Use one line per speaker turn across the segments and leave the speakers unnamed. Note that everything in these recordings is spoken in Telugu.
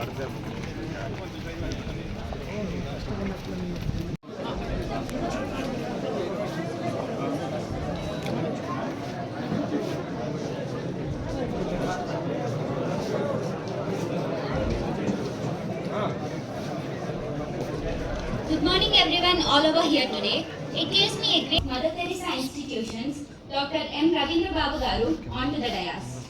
Good morning everyone all over here today. It gives me a great Mother Teresa Institutions, Dr. M. Ravindra Babu Garu, onto the dais.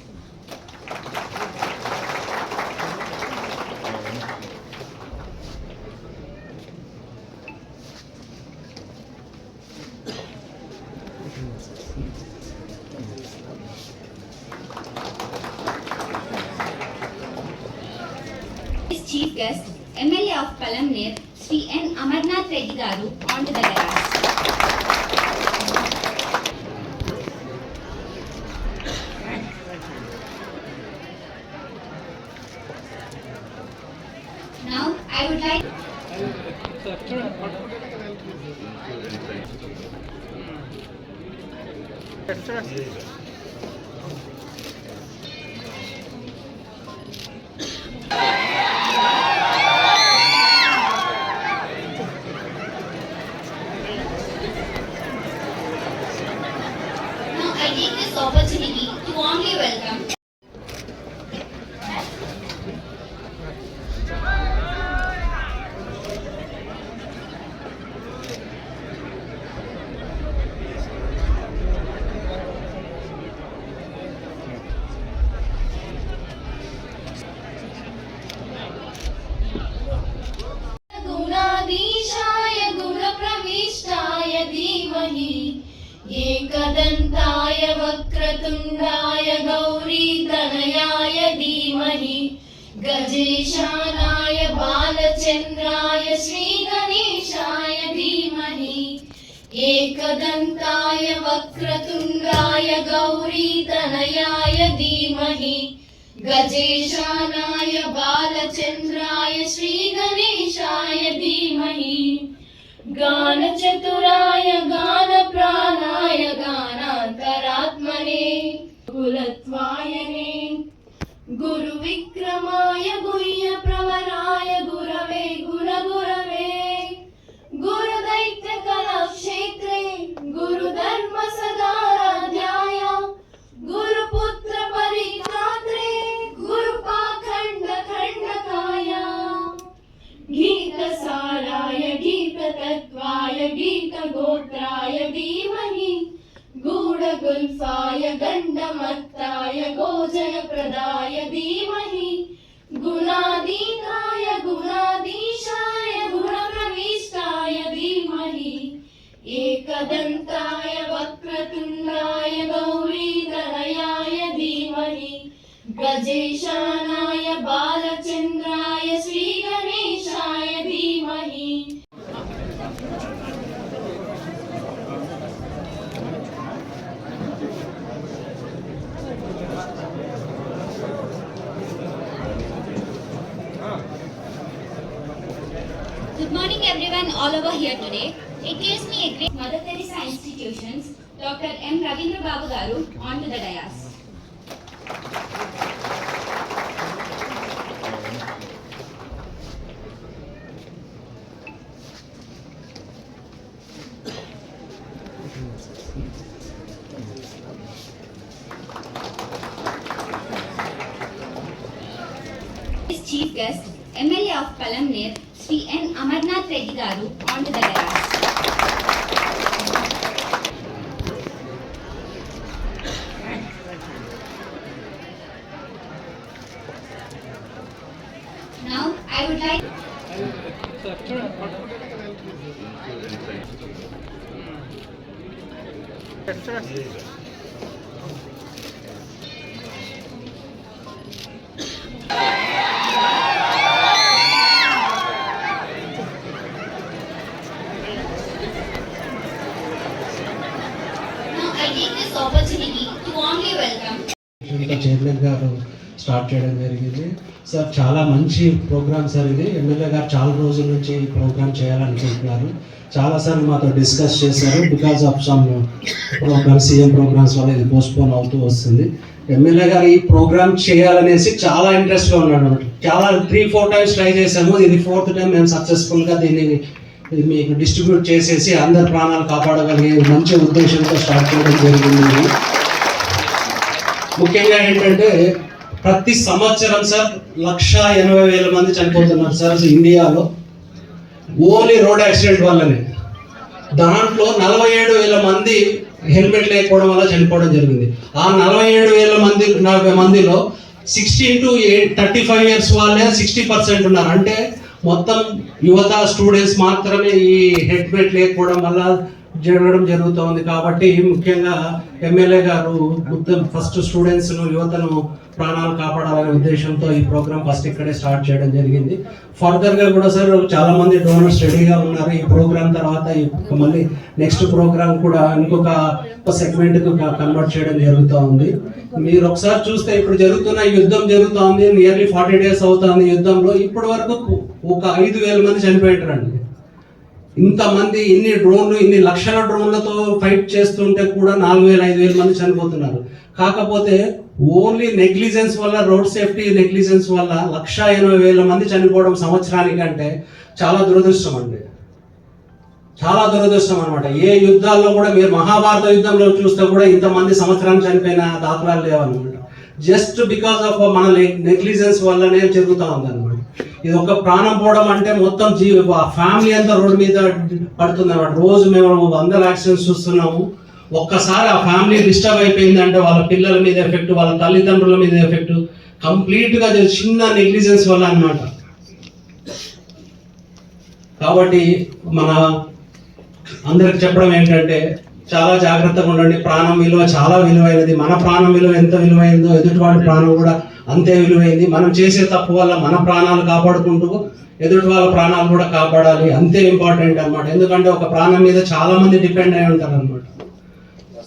His chief guest, MLA of Palamnir, Sri N. Amarnath Reddy Garu, onto the dais. Now, I would like I take this opportunity to warmly welcome
गुणाधीशाय गुणप्रविष्टाय धीमहि एकदन्ताय वक्रतुण्डाय गौरीतनयाय धीमहि गजेशानाय बालचन्द्राय श्रीगणेशाय धीमहि एकदन्ताय वक्रतुण्डाय गौरीतनयाय धीमहि गजेशानाय बालचन्द्राय श्रीगणेशाय धीमहि गानचतुराय गानप्राणाय गानान्तरात्मने कुलत्वायने गुरुविक्रमाय गुह्यप्रवराय गुरवे गुणगुरवे गुरुदैत्यकलाक्षेत्रे गुरुधर्मसदाराध्याय गुरुपुत्रपरित्रात्रे गुरुपाखण्डखण्डकाय गीतसाराय गीततत्त्वाय गीतगोत्राय धीमहि गूढगुल्फाय गण्डमत्ताय गोजनप्रदाय धीमहि गुणातीताय गुणाधीशाय गुणप्रविष्टाय धीमहि एकदन्ताय वक्रतुण्डाय गौरीतनयाय धीमहि गजेशानाय बालचन्द्राय श्रीगणेशाय धीमहि
Good morning everyone all over here today. It gives me a great Mother Teresa Institutions, Dr. M. Ravindra Babu Garu, onto the dais. His chief guest, MLA of Palamnir, Sri N. Amarnath Reddy Garu, onto the dais. Now, I would like I take this opportunity to warmly welcome
chairman గారు స్టార్ట్ చేయడం జరిగింది. సార్ చాలా మంచి ప్రోగ్రామ్ సార్ ఇది. ఎమ్మెల్యే గారు చాలా రోజుల నుంచి ఈ ప్రోగ్రామ్ చేయాలనుకుంటున్నారు. చాలాసార్లు మాతో డిస్కస్ చేశారు. Because of some program CM programs వల్ల ఇది పోస్ట్పోన్ అవుతూ వస్తుంది. ఎమ్మెల్యే గారు ఈ ప్రోగ్రామ్ చేయాలనేసి చాలా ఇంట్రెస్ట్గా ఉన్నాడు అనమాట. చాలా 3-4 టైమ్స్ ట్రై చేసాము. ఇది 4th టైం మేము సక్సెస్ఫుల్గా దీన్ని మీకు డిస్ట్రిబ్యూట్ చేసేసి అందరి ప్రాణాలు కాపాడగలిగే మంచి ఉద్దేశంతో స్టార్ట్ చేయడం జరిగింది. ముఖ్యంగా ఏంటంటే ప్రతి సంవత్సరం సార్ 1,80,000 మంది చనిపోతున్నారు సార్ ఇండియాలో, ఓన్లీ రోడ్ యాక్సిడెంట్ వల్లనే. దాంట్లో 47,000 మంది హెల్మెట్ లేకపోవడం వల్ల చనిపోవడం జరిగింది. ఆ 47,000 మందిలో 16 to 35 years వాళ్ళే 60% ఉన్నారు. అంటే మొత్తం యువత స్టూడెంట్స్ మాత్రమే ఈ హెల్మెట్ లేకపోవడం వల్ల జరుగుతోంది. కాబట్టి ముఖ్యంగా ఎమ్మెల్యే గారు మొత్తం ఫస్ట్ స్టూడెంట్స్ను యువతను ప్రాణాలు కాపాడాలనే ఉద్దేశంతో ఈ ప్రోగ్రామ్ ఫస్ట్ ఇక్కడే స్టార్ట్ చేయడం జరిగింది. ఫర్దర్గా కూడా సార్ చాలా మంది డోనర్స్ రెడీగా ఉన్నారు. ఈ ప్రోగ్రామ్ తర్వాత మళ్ళీ నెక్స్ట్ ప్రోగ్రామ్ కూడా ఇంకొక సెగ్మెంట్కు కన్వర్ట్ చేయడం జరుగుతూ ఉంది. మీరు ఒకసారి చూస్తే ఇప్పుడు జరుగుతున్న యుద్ధం జరుగుతోంది, నియర్లీ 40 days అవుతుంది యుద్ధంలో. ఇప్పటి వరకు ఒక 5,000 మంది చనిపోయింటారండి. ఇంతమంది ఇన్ని డ్రోన్లు, ఇన్ని లక్షల డ్రోన్లతో ఫైట్ చేస్తుంటే కూడా 4,000-5,000 మంది చనిపోతున్నారు. కాకపోతే ఓన్లీ నెగ్లిజెన్స్ వల్ల, రోడ్ సేఫ్టీ నెగ్లిజెన్స్ వల్ల 1,80,000 మంది చనిపోవడం సంవత్సరానికి అంటే చాలా దురదృష్టం అండి. చాలా దురదృష్టం అనమాట. ఏ యుద్ధాల్లో కూడా మీరు మహాభారత యుద్ధంలో చూస్తే కూడా ఇంతమంది సంవత్సరానికి చనిపోయిన దాఖలాలు లేవన్నమాట. జస్ట్ బికాస్ ఆఫ్ మన నెగ్లిజెన్స్ వల్లనే జరుగుతూ ఉందన్నమాట. ఇది ఒక ప్రాణం పోవడం అంటే మొత్తం ఫ్యామిలీ అంతా రోడ్డు మీద పడుతుంది అనమాట. రోజు మేము 100 యాక్సిడెంట్స్ చూస్తున్నాము. ఒక్కసారి ఆ ఫ్యామిలీ డిస్టర్బ్ అయిపోయిందంటే వాళ్ళ పిల్లల మీద ఎఫెక్ట్, వాళ్ళ తల్లిదండ్రుల మీద ఎఫెక్ట్ కంప్లీట్గా చిన్న నెగ్లిజెన్స్ వల్ల అన్నమాట. కాబట్టి మన అందరికి చెప్పడం ఏంటంటే చాలా జాగ్రత్తగా ఉండండి. ప్రాణం విలువ చాలా విలువైనది. మన ప్రాణం విలువ ఎంత విలువైందో ఎదుటి వాడి ప్రాణం కూడా అంతే విలువైంది. మనం చేసే తప్పు వల్ల మన ప్రాణాలు కాపాడుకుంటూ ఎదుటి వాళ్ళ ప్రాణాలు కూడా కాపాడాలి. అంతే ఇంపార్టెంట్ అనమాట. ఎందుకంటే ఒక ప్రాణం మీద చాలా మంది డిపెండ్ అయి ఉంటారు అనమాట.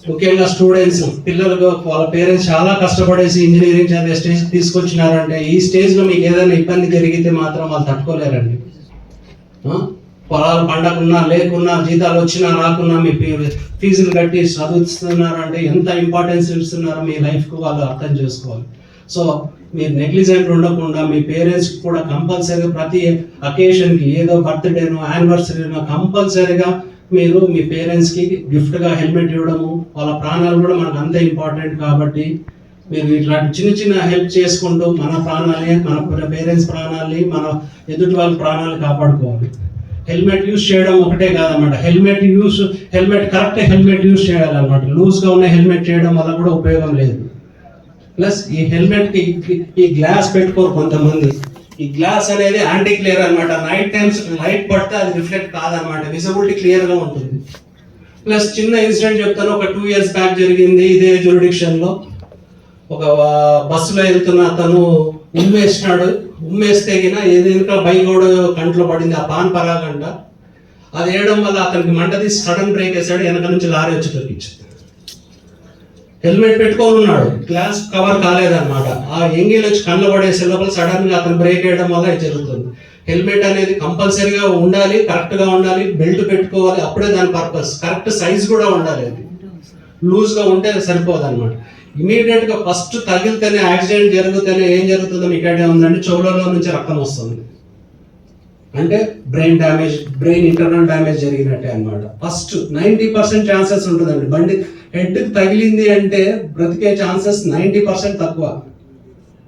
ముఖ్యంగా స్టూడెంట్స్, పిల్లలకు వాళ్ళ పేరెంట్స్ చాలా కష్టపడేసి ఇంజనీరింగ్ చదివే స్టేజ్ తీసుకొచ్చినారంటే ఈ స్టేజ్లో మీకు ఏదైనా ఇబ్బంది జరిగితే మాత్రం వాళ్ళు తట్టుకోలేరండి. పొలాలు పండకున్నా లేకున్నా, జీతాలు వచ్చినా రాకున్నా, మీ ఫీజులు కట్టి చదువుతున్నారంటే ఎంత ఇంపార్టెన్స్ ఇస్తున్నారో మీ లైఫ్కు వాళ్ళు అర్థం చేసుకోవాలి. సో మీరు నెగ్లిజెంట్ ఉండకుండా మీ పేరెంట్స్కి కూడా కంపల్సరీగా ప్రతి అకేషన్కి, ఏదో బర్త్డేనో యానివర్సరీనో కంపల్సరీగా మీరు మీ పేరెంట్స్కి గిఫ్ట్గా హెల్మెట్ ఇవ్వడము, వాళ్ళ ప్రాణాలు కూడా మనకు అంతే ఇంపార్టెంట్. కాబట్టి మీరు ఇట్లాంటి చిన్న చిన్న హెల్ప్ చేసుకుంటూ మన ప్రాణాలని, మన పేరెంట్స్ ప్రాణాలని, మన ఎదుటి వాళ్ళ ప్రాణాలు కాపాడుకోవాలి. హెల్మెట్ యూజ్ చేయడం ఒకటే కాదన్నమాట. కరెక్ట్ హెల్మెట్ యూజ్ చేయాలన్నమాట. లూజ్గా ఉన్న హెల్మెట్ చేయడం వల్ల కూడా ఉపయోగం లేదు. ప్లస్ ఈ హెల్మెట్కి ఈ గ్లాస్ పెట్టుకోరు కొంతమంది. ఈ గ్లాస్ అనేది యాంటీ క్లియర్ అనమాట. నైట్ టైమ్స్ లైట్ పడితే అది రిఫ్లెక్ట్ కాదనమాట, విజిబిలిటీ క్లియర్గా ఉంటుంది. ప్లస్ చిన్న ఇన్సిడెంట్ చెప్తాను. ఒక 2 years బ్యాక్ జరిగింది ఇదే జ్యూరిడిక్షన్లో. ఒక బస్సులో వెళ్తున్న అతను ఉమ్మేస్తే ఏదైనా బైక్ కూడా కంట్లో పడింది, ఆ పాన్ పరాగంట. అది వేయడం వల్ల అతనికి మంట తీసి సడన్ బ్రేక్ వేసాడు. వెనక నుంచి లారీ వచ్చి దొరికించింది. హెల్మెట్ పెట్టుకొని ఉన్నాడు, గ్లాస్ కవర్ కాలేదన్నమాట. ఆ ఎంగిల్ వచ్చి కళ్ళు పడేసే లోపల సడన్ గా అతను బ్రేక్ వేయడం వల్ల ఇది జరుగుతుంది. హెల్మెట్ అనేది కంపల్సరీగా ఉండాలి, కరెక్ట్ గా ఉండాలి, బెల్ట్ పెట్టుకోవాలి, అప్పుడే దాని పర్పస్. కరెక్ట్ సైజ్ కూడా ఉండాలి. అది లూజ్ గా ఉంటే సరిపోదు అనమాట. ఇమీడియట్ గా ఫస్ట్ తగిలితేనే, యాక్సిడెంట్ జరిగితేనే ఏం జరుగుతుందో మీకు ఐడియా ఉందండి, చెవులలో నుంచి రక్తం వస్తుంది. అంటే బ్రెయిన్ ఇంటర్నల్ డ్యామేజ్ జరిగినట్టే అనమాట. ఫస్ట్ 90% ఛాన్సెస్ ఉంటుందండి. బండి హెడ్కి తగిలింది అంటే బ్రతికే ఛాన్సెస్ 90% తక్కువ.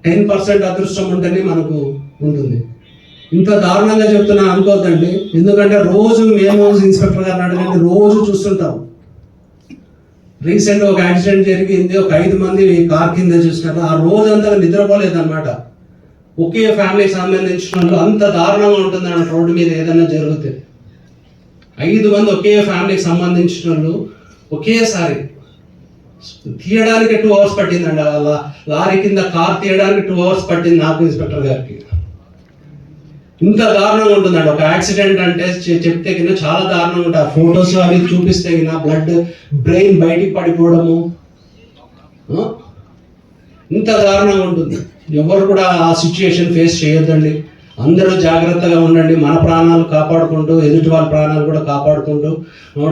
10% అదృష్టం ఉంటేనే మనకు ఉంటుంది. ఇంత దారుణంగా చెప్తున్నా అనుకోవద్దండి. ఎందుకంటే రోజు మేము ఇన్స్పెక్టర్ గారిని అడగండి, రోజు చూస్తుంటాం. రీసెంట్ ఒక యాక్సిడెంట్ జరిగింది, ఒక 5 మంది కార్ కింద చూసినారు. ఆ రోజంతా నిద్రపోలేదు అనమాట. ఒకే ఫ్యామిలీకి సంబంధించిన వాళ్ళు. అంత దారుణంగా ఉంటుంది అన్నమాట. రోడ్డు మీద ఏదైనా జరిగితే 5 మంది ఒకే ఫ్యామిలీకి సంబంధించిన వాళ్ళు ఒకేసారి తీయడానికి 2 hours పట్టిందండి. లారీ కింద కార్ తీయడానికి 2 hours పట్టింది నాకు, ఇన్స్పెక్టర్ గారికి. ఇంత దారుణంగా ఉంటుందండి ఒక యాక్సిడెంట్ అంటే. చెప్తే కింద చాలా దారుణంగా ఉంటుంది. ఆ ఫొటోస్ అవి చూపిస్తే కింద బ్లడ్, బ్రెయిన్ బయటికి పడిపోవడము, ఇంత దారుణంగా ఉంటుంది. ఎవరు కూడా ఆ సిచ్యుయేషన్ ఫేస్ చేయొద్దండి. అందరూ జాగ్రత్తగా ఉండండి. మన ప్రాణాలు కాపాడుకుంటూ ఎదుటి వాళ్ళ ప్రాణాలు కూడా కాపాడుకుంటూ,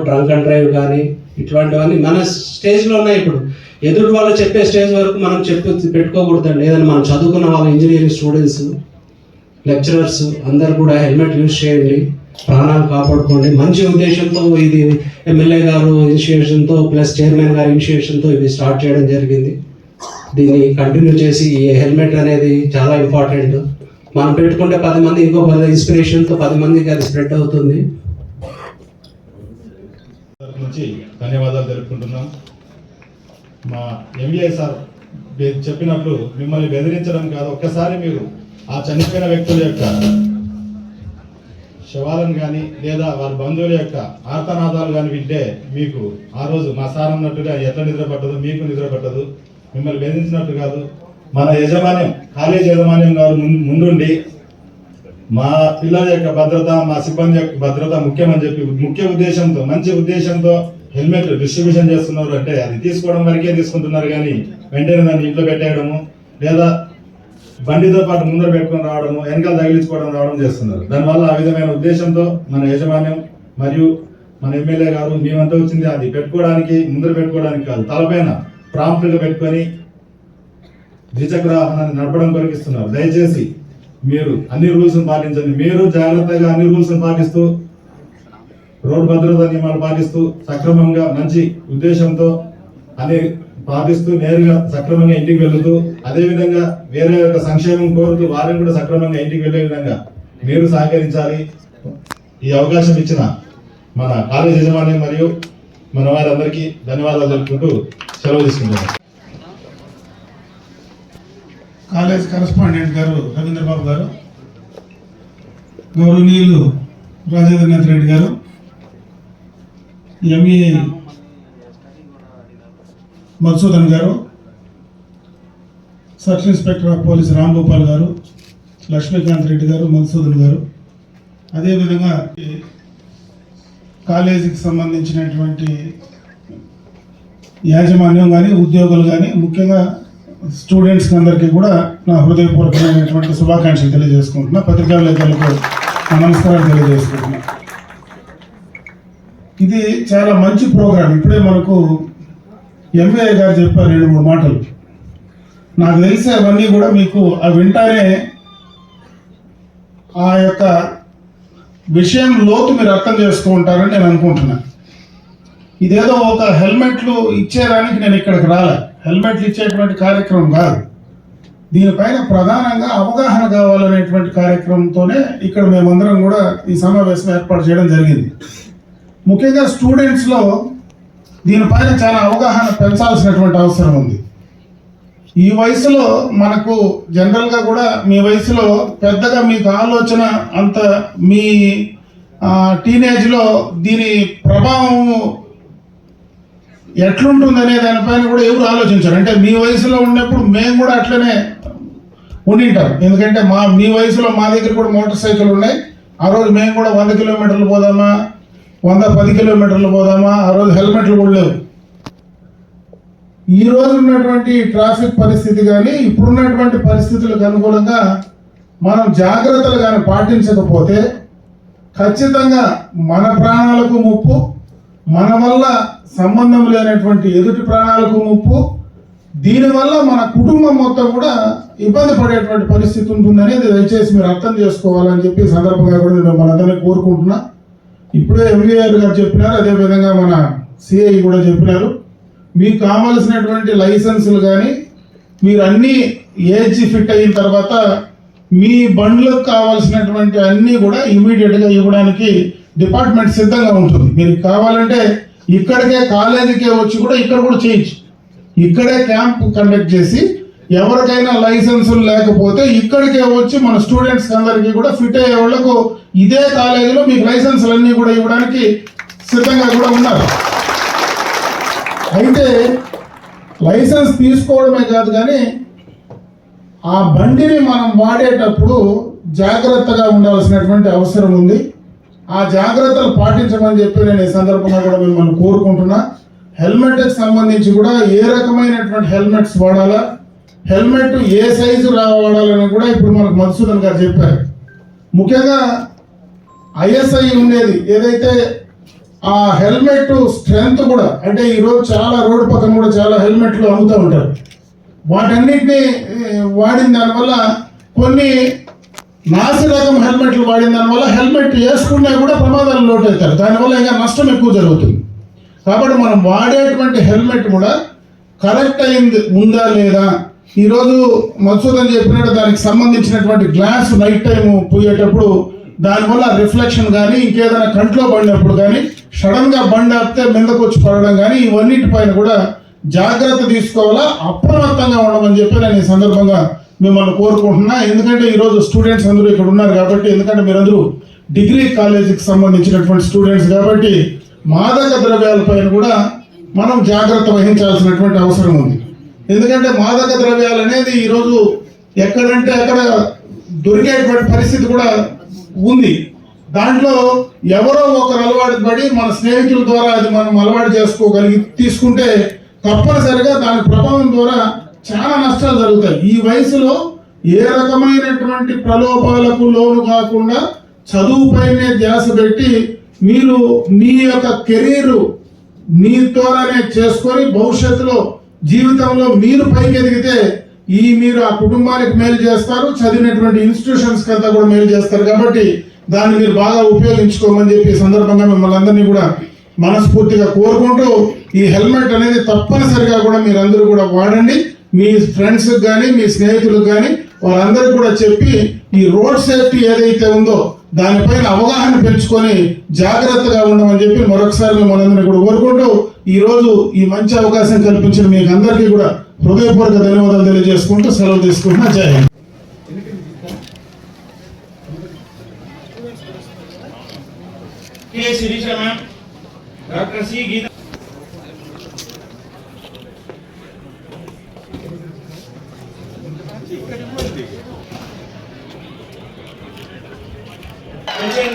డ్రంక్ అండ్ డ్రైవ్ కానీ ఇట్లాంటివన్నీ మన స్టేజ్లో ఉన్నాయి. ఇప్పుడు ఎదురు వాళ్ళు చెప్పే స్టేజ్ వరకు మనం పెట్టుకోకూడదండి. ఏదైనా మనం చదువుకున్న వాళ్ళు ఇంజనీరింగ్ స్టూడెంట్స్, లెక్చరర్స్ అందరు కూడా హెల్మెట్ యూజ్ చేయండి, ప్రాణాలు కాపాడుకోండి. మంచి ఉద్దేశంతో ఇది ఎమ్మెల్యే గారు ఇనిషియేషన్తో ప్లస్ చైర్మన్ గారి ఇనిషియేషన్తో ఇది స్టార్ట్ చేయడం జరిగింది. దీన్ని కంటిన్యూ చేసి ఈ హెల్మెట్ అనేది చాలా ఇంపార్టెంట్. మనం పెట్టుకుంటే 10 మంది ఇంకో 10 ఇన్స్పిరేషన్తో 10 మందికి అది స్ప్రెడ్ అవుతుంది.
నుంచి ధన్యవాదాలు తెలుపుకుంటున్నాం. మా ఎంబీఐ సార్ చెప్పినట్లు మిమ్మల్ని బెదిరించడం కాదు, ఒక్కసారి మీరు ఆ చనిపోయిన వ్యక్తుల యొక్క శవాలను కానీ లేదా వారి బంధువుల యొక్క ఆర్తనాదాలు కానీ వింటే మీకు ఆ రోజు మా సార్ అన్నట్టుగా ఎట్లా నిద్ర పట్టదు, మీకు నిద్ర పట్టదు. మిమ్మల్ని బెదిరించినట్టు కాదు, మన యజమాన్యం కాలేజ్ యజమాన్యం గారు ముందుండి మా పిల్లల యొక్క భద్రత, మా సిబ్బంది యొక్క భద్రత ముఖ్యమని చెప్పి మంచి ఉద్దేశంతో హెల్మెట్ డిస్ట్రిబ్యూషన్ చేస్తున్నారు. అంటే అది తీసుకోవడం వరకే తీసుకుంటున్నారు కానీ వెంటనే దాన్ని ఇంట్లో పెట్టేయడము లేదా బండితో పాటు ముందర పెట్టుకొని రావడము, వెనకాల తగిలించుకోవడం రావడం చేస్తున్నారు. దానివల్ల ఆ విధమైన ఉద్దేశంతో మన యాజమాన్యం మరియు మన ఎమ్మెల్యే గారు మేమంతా వచ్చింది అది పెట్టుకోవడానికి, ముందర పెట్టుకోవడానికి కాదు, తలపైన ప్రాంప్ట్గా పెట్టుకొని ద్విచక్ర వాహనాన్ని నడపడం కొరకు ఇస్తున్నారు. దయచేసి మీరు అన్ని రూల్స్ పాటించండి. మీరు జాగ్రత్తగా అన్ని రూల్స్ పాటిస్తూ రోడ్డు భద్రతా నియమాలు పాటిస్తూ సక్రమంగా మంచి ఉద్దేశంతో అన్ని పాటిస్తూ నేరుగా సక్రమంగా ఇంటికి వెళుతూ, అదేవిధంగా వేరే యొక్క సంక్షేమం కోరుతూ వారిని కూడా సక్రమంగా ఇంటికి వెళ్ళే విధంగా మీరు సహకరించాలి. ఈ అవకాశం ఇచ్చిన మన కాలేజ్ యజమాన్యం మరియు మన వారందరికీ ధన్యవాదాలు తెలుపుకుంటూ సెలవు తీసుకుంటున్నాను.
కాలేజ్ కరెస్పాండెంట్ గారు రవీంద్రబాబు గారు, గౌరవనీయులు రాజేంద్రనాథ్ రెడ్డి గారు, ఎంఈ మధుసూదన్ గారు, circle inspector of police Ramgopal గారు, లక్ష్మీకాంత్ రెడ్డి గారు, మధుసూదన్ గారు, అదేవిధంగా కాలేజీకి సంబంధించినటువంటి యాజమాన్యం కానీ ఉద్యోగులు కానీ ముఖ్యంగా స్టూడెంట్స్కి అందరికీ కూడా నా హృదయపూర్వకమైనటువంటి శుభాకాంక్షలు తెలియజేసుకుంటున్నా. పత్రికా విలేకరులకు నమస్కారాలు తెలియజేసుకుంటున్నా. ఇది చాలా మంచి ప్రోగ్రాం. ఇప్పుడే మనకు ఎంవీఐ గారు చెప్పారు 2-3 మాటలు. నాకు తెలిసి అవన్నీ కూడా మీకు వింటానే ఆ యొక్క విషయం లోతు మీరు అర్థం చేసుకుంటారని నేను అనుకుంటున్నాను. ఇదేదో ఒక హెల్మెట్లు ఇచ్చేదానికి నేను ఇక్కడికి రాలే, హెల్మెట్లు ఇచ్చేటువంటి కార్యక్రమం కాదు. దీనిపైన ప్రధానంగా అవగాహన కావాలనేటువంటి కార్యక్రమంతోనే ఇక్కడ మేమందరం కూడా ఈ సమావేశం ఏర్పాటు చేయడం జరిగింది. ముఖ్యంగా స్టూడెంట్స్లో దీనిపైన చాలా అవగాహన పెంచాల్సినటువంటి అవసరం ఉంది. ఈ వయసులో మనకు జనరల్గా కూడా మీ వయసులో పెద్దగా మీకు ఆలోచన అంత మీ టీనేజ్లో దీని ప్రభావం ఎట్లుంటుందనే దానిపైన కూడా ఎవరు ఆలోచించారు. అంటే మీ వయసులో ఉన్నప్పుడు మేము కూడా అట్లనే ఉండింటాం. ఎందుకంటే మీ వయసులో మా దగ్గర కూడా మోటార్ సైకిల్ ఉన్నాయి. ఆ రోజు మేము కూడా 100 కిలోమీటర్లు పోదామా, 110 కిలోమీటర్లు పోదామా, ఆ రోజు హెల్మెట్లు కూడా లేవు. ఈ రోజు ఉన్నటువంటి ట్రాఫిక్ పరిస్థితి కానీ ఇప్పుడున్నటువంటి పరిస్థితులకు అనుగుణంగా మనం జాగ్రత్తలు కానీ పాటించకపోతే ఖచ్చితంగా మన ప్రాణాలకు ముప్పు, మన వల్ల సంబంధం లేనటువంటి ఎదుటి ప్రాణాలకు ముప్పు, దీనివల్ల మన కుటుంబం మొత్తం కూడా ఇబ్బంది పడేటువంటి పరిస్థితి ఉంటుందనేది దయచేసి మీరు అర్థం చేసుకోవాలని చెప్పి సందర్భంగా కూడా నేను మనందరినీ కోరుకుంటున్నా. ఇప్పుడే ఎంవీఆర్ గారు చెప్పినారు, అదేవిధంగా మన సిఐ కూడా చెప్పినారు. మీకు కావాల్సినటువంటి లైసెన్సులు కానీ మీరు అన్నీ ఏజ్ ఫిట్ అయిన తర్వాత మీ బండ్లకు కావాల్సినటువంటి అన్నీ కూడా ఇమీడియట్గా ఇవ్వడానికి డిపార్ట్మెంట్ సిద్ధంగా ఉంటుంది. మీరు కావాలంటే ఇక్కడికే కాలేజీకే వచ్చి కూడా ఇక్కడ కూడా చేయొచ్చు. ఇక్కడే క్యాంప్ కండక్ట్ చేసి ఎవరికైనా లైసెన్సులు లేకపోతే ఇక్కడికే వచ్చి మన స్టూడెంట్స్ అందరికీ కూడా ఫిట్ అయ్యే వాళ్లకు ఇదే కాలేజీలో మీకు లైసెన్సులు అన్నీ కూడా ఇవ్వడానికి సిద్ధంగా కూడా ఉన్నారు. అయితే లైసెన్స్ తీసుకోవడమే కాదు కానీ ఆ బండిని మనం వాడేటప్పుడు జాగ్రత్తగా ఉండాల్సినటువంటి అవసరం ఉంది. ఆ జాగ్రత్తలు పాటించమని చెప్పి నేను ఈ సందర్భంగా కూడా మిమ్మల్ని కోరుకుంటున్నా. హెల్మెట్కి సంబంధించి కూడా ఏ రకమైనటువంటి హెల్మెట్స్ వాడాలా, హెల్మెట్ ఏ సైజు వాడాలని కూడా ఇప్పుడు మనకు మధుసూదన్ గారు చెప్పారు. ముఖ్యంగా ఐఎస్ఐ ఉండేది ఏదైతే ఆ హెల్మెట్ స్ట్రెంగ్త్ కూడా, అంటే ఈరోజు చాలా రోడ్డు పక్కన కూడా చాలా హెల్మెట్లు అమ్ముతూ ఉంటారు. వాటన్నిటిని వాడిన దానివల్ల కొన్ని నాసి రకం హెల్మెట్లు వాడిన దానివల్ల హెల్మెట్ వేసుకున్నా కూడా ప్రమాదాలు లోటవుతారు. దానివల్ల ఇంకా నష్టం ఎక్కువ జరుగుతుంది. కాబట్టి మనం వాడేటువంటి హెల్మెట్ కూడా కరెక్ట్ అయింది ఉందా లేదా. ఈరోజు మధుసూదన్ అని చెప్పినట్టు దానికి సంబంధించినటువంటి గ్లాస్ నైట్ టైం పోయేటప్పుడు దానివల్ల రిఫ్లెక్షన్ కానీ ఇంకేదైనా కంట్లో పడినప్పుడు కానీ సడన్గా బండి ఆపితే మీదకు వచ్చి పడడం కానీ ఇవన్నిటిపైన కూడా జాగ్రత్త తీసుకోవాలా, అప్రమత్తంగా ఉండమని చెప్పి నేను ఈ సందర్భంగా మిమ్మల్ని కోరుకుంటున్నా. ఎందుకంటే ఈరోజు స్టూడెంట్స్ అందరూ ఇక్కడ ఉన్నారు కాబట్టి, ఎందుకంటే మీరందరూ డిగ్రీ కాలేజీకి సంబంధించినటువంటి స్టూడెంట్స్ కాబట్టి మాదక ద్రవ్యాలపైన కూడా మనం జాగ్రత్త వహించాల్సినటువంటి అవసరం ఉంది. ఎందుకంటే మాదక ద్రవ్యాలు అనేది ఈరోజు ఎక్కడంటే అక్కడ దొరికేటువంటి పరిస్థితి కూడా ఉంది. దాంట్లో ఎవరో ఒకరు అలవాటు పడి మన స్నేహితుల ద్వారా అది మనం అలవాటు చేసుకోగలిగి తీసుకుంటే తప్పనిసరిగా దాని ప్రభావం ద్వారా చాలా నష్టాలు జరుగుతాయి. ఈ వయసులో ఏ రకమైనటువంటి ప్రలోభాలకు లోను కాకుండా చదువుపైనే ధ్యాస పెట్టి మీరు మీ యొక్క కెరీర్ మీ ద్వారానే చేసుకొని భవిష్యత్తులో జీవితంలో మీరు పైకి ఎదిగితే మీరు ఆ కుటుంబానికి మేలు చేస్తారు, చదివినటువంటి ఇన్స్టిట్యూషన్స్కి అంతా కూడా మేలు చేస్తారు. కాబట్టి దాన్ని మీరు బాగా ఉపయోగించుకోమని చెప్పి ఈ సందర్భంగా మిమ్మల్ని అందరినీ కూడా మనస్ఫూర్తిగా కోరుకుంటూ ఈ హెల్మెట్ అనేది తప్పనిసరిగా కూడా మీరందరూ కూడా వాడండి. మీ ఫ్రెండ్స్కి కానీ మీ స్నేహితులకు కానీ వాళ్ళందరికీ కూడా చెప్పి ఈ రోడ్ సేఫ్టీ ఏదైతే ఉందో దానిపైన అవగాహన పెంచుకొని జాగ్రత్తగా ఉండమని చెప్పి మరొకసారి మిమ్మల్ని కూడా కోరుకుంటూ ఈరోజు ఈ మంచి అవకాశం కల్పించిన మీకు అందరికీ కూడా హృదయపూర్వక ధన్యవాదాలు తెలియజేసుకుంటూ సెలవు తీసుకుంటున్నా. జై Hind.
Doctor C Geetha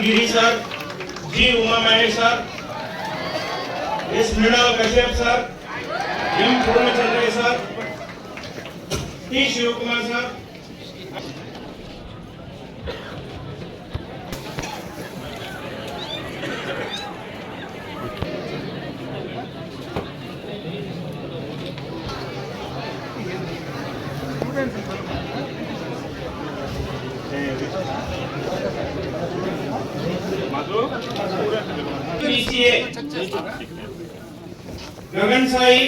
Giri sir, G Uma Mahesh sir, S Mrinal Kashyap sir, M Purnachandra sir, T Shivakumar sir, Gagan Sai,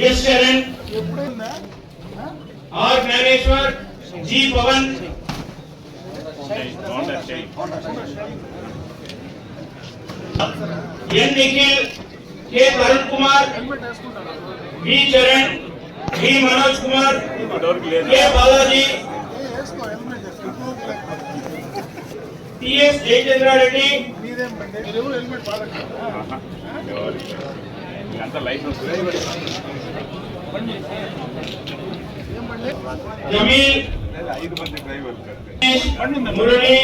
S Sharan, R Gyaneshwar, G Pavan, N Nikhil, K Tarun Kumar, B Charan, B Manoj Kumar, K Balaji, T S Jayachandra Reddy, Jameel, Murali,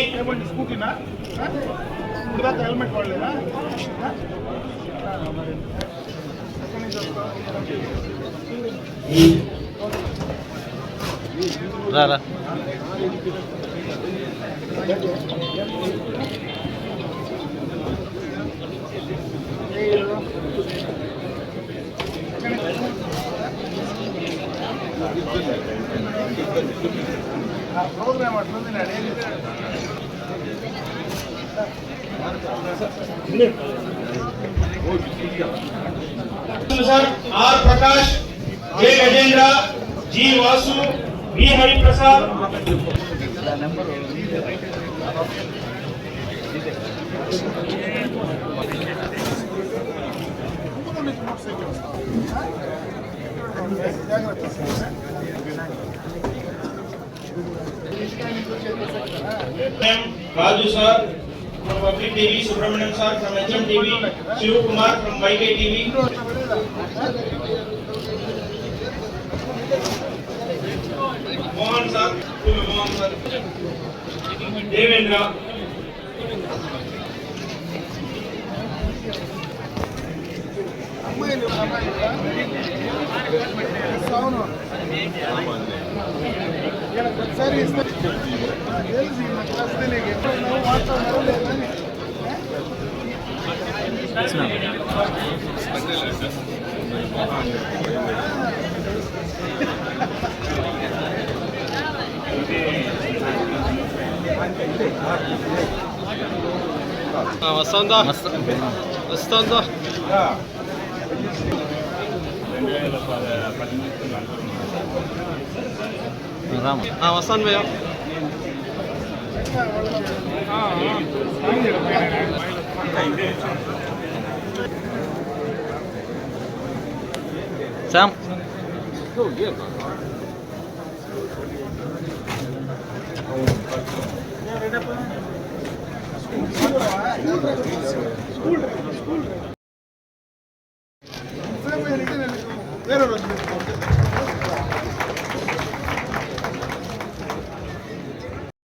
रा
R Prakash, J Gajendra, G Vasu, B Hariprasad, Raju sir from Public TV, Subramaniam sir from HM TV, Shiv Kumar from YK TV, Mohan sir, Devendra,
అవును ఒకసారి ఇస్తే తెలిసి వస్తే నీకు ఎప్పుడు వాట్సాప్ లేదని
వస్తుందా వస్తుందా వస్తాను భయ్యా శామ్
వేరే రోజు